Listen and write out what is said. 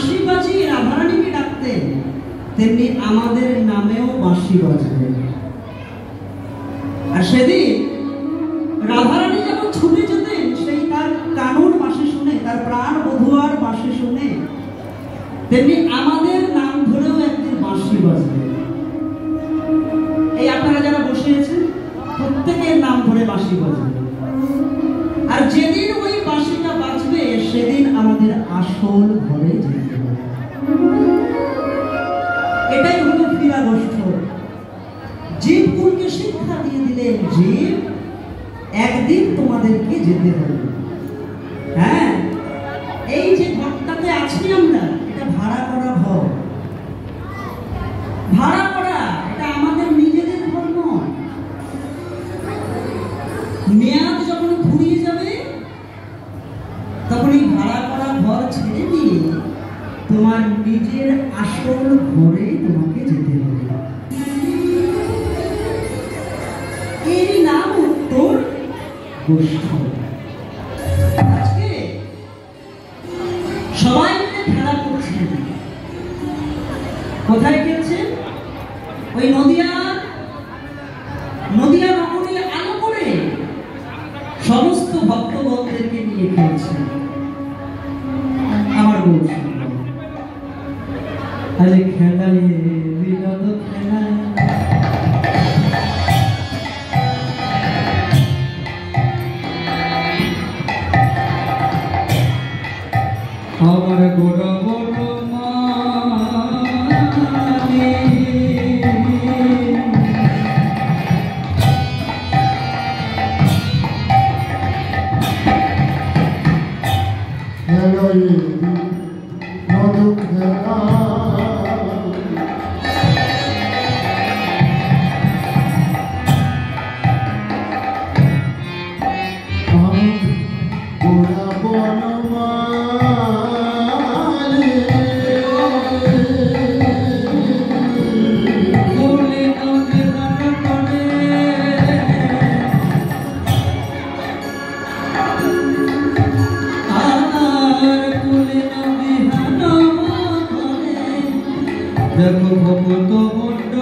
বাঁশি বাজিয়ে রাধারানীকে ডাকতেন, তেমনি আমাদের নামেও বাঁশি বাজবে। আর সেদিন রাধারানী যখন ছুটে যেতেন, সেই তার কানুর বাঁশি শুনে, তার প্রাণ বধুয়ার বাঁশি শুনে, তেমনি আমাদের নাম ধরেও একদিন বাঁশি বাজবে। এই আপনারা যারা বসে আছেন, প্রত্যেকের নাম ধরে বাঁশি বাজবে। আর যেদিন ওই বাঁশিটা বাজবে, সেদিন আমাদের আসল ঘরে যেতে হবে। এটাই হলো ফিরাগোষ্ঠ। জীবকুলকে শিক্ষা দিয়ে দিলেন, জীব একদিন তোমাদেরকে যেতে হবে। হ্যাঁ, এই যে ঘরটাতে আছি আমরা, এটা ভাড়া করা ঘর। ভাড়া করা, এটা আমাদের নিজেদের ঘর নয়। মেয়াদ যখন ফুরিয়ে যাবে, তখন এই ভাড়া করা ঘর ছেড়ে দিয়ে তোমার নিজের আসল ঘরে তোমাকে যেতে হবে। এর নাম উত্তর গোষ্ঠ। আজকে সবাই মিলে খেলা করছেন। কোথায় খেলছেন? ওই নদিয়া নগরে আলো করে সমস্ত ভক্তগণদেরকে নিয়ে খেলছেন। আমার বলছি, আরে খেলায় বিনোদ খেলায়, আমার বড় বড় মানে দেখো ভগত বন্ড